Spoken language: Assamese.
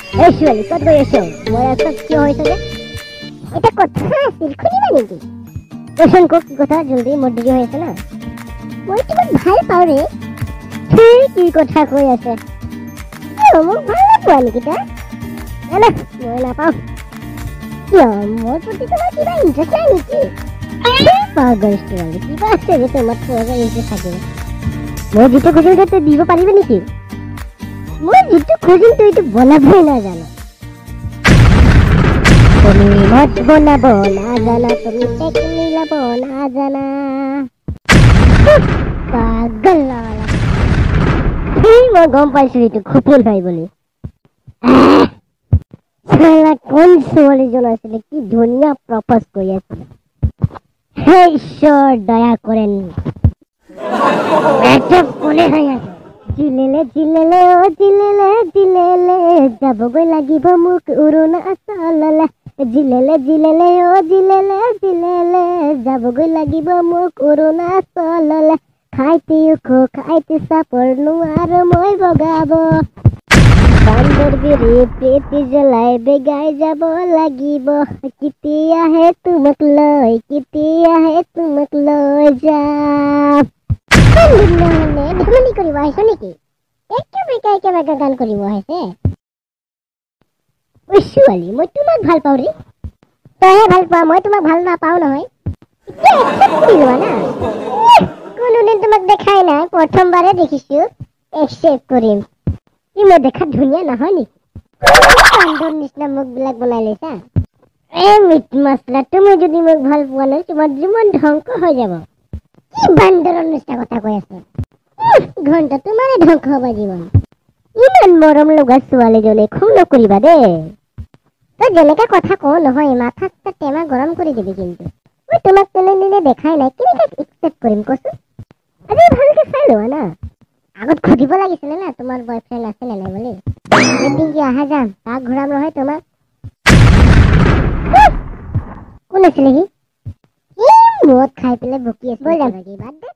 এই ছোৱালী ক'ত গৈ আছ? মই ৰাস্তাত কিয় হৈছ যে? এটা কথা আছিল, শুনিবা নেকি? কোৱাচোন ক, কি কথা? জলদি, মোৰ দেৰি হৈ আছে না। মই তোমাক ভাল পাওঁ ৰে। কি কথা কৈ আছে? মোক ভাল নাপোৱা নেকি তই? না মই নাপাওঁ। কিয়, মোৰ প্ৰতি তোমাৰ কিবা ইণ্টাৰেষ্ট নাই নেকি? পাগল ছোৱালী, কিবা আছে যে তোমাৰ ইণ্টাৰেষ্ট থাকিব। মই যিটো খুজিম তই দিব পাৰিবি নেকি? মই যিটো খুজিম তই এইটো বনাবই নাজানো। তুমি মদ বনাব নাজানা, তুমি কেক মিলাব নাজানা। পাগল লগালা। মই গম পাইছো এইটো খোপোল হয় বুলি। কোন ছোৱালীজন আছিলে, কি ধুনীয়া প্ৰপ'জ কৰি আছিলে। হে ঈশ্বৰ দয়া কৰেন। কোনে হৈ আছে? জিলেলে জিলেলে অ জিলেলে জিলেলে, যাবগৈ লাগিব মোক অৰুণাচললে। জিলেলে জিলেলে অ জিলেলে জিলেলে, যাবগৈ লাগিব মোক অৰুণাচললে। খাইতে উখ খাইতে চাপৰ নোৱাৰো মই বগাব। বান্দৰ বিৰি প্ৰীতি জ্বলাই বেগাই যাব লাগিব। কেতিয়াহে তোমাক লৈ যাম। ধেমালি কৰিব আহিছ নেকি? একেবাৰে গান কৰিব আহিছে। ছোৱালী, মই তোমাক ভাল পাওঁ ৰে। তইহে ভাল পাওঁ, মই তোমাক ভাল নাপাওঁ নহয়। কোনোদিন তোমাক দেখাই নাই, প্ৰথমবাৰে দেখিছো। একচেপ্ট কৰিম। কি মই দেখাত ধুনীয়া নহয় নেকি? বান্দৰ নিচিনা মুখ বিলাক বনাই লৈছা। মিট মছলা, তুমি যদি মোক ভাল পোৱা নাই, তোমাৰ জীৱন ধ্বংস হৈ যাব। কি বান্দৰৰ নিচিনা কথা কৈ আছ? ঘন্টা তোমাৰে ধ্বংস হ'ব জীৱন। ইমান মৰম লগা ছোৱালীজনী খং নকৰিবা দেই। তই যেনেকে কথা কওঁ নহয়, মাথাত টেমা গৰম কৰি দিবি কিন্তু। মই তোমাক তেনেদিনে দেখাই নাই, কেনেকে একচেপ্ট কৰিম কচোন? আজি ভালকে চাই লোৱা না। আগত সুধিব লাগিছিলে না তোমাৰ বয়ফ্ৰেণ্ড আছে নে নাই বুলি। এদিন কি আহা যাম, তাক ঘূৰাম নহয় তোমাক। কোন আছিলে সি? মদ খাই পেলাই বকি আছে। বাদ দে।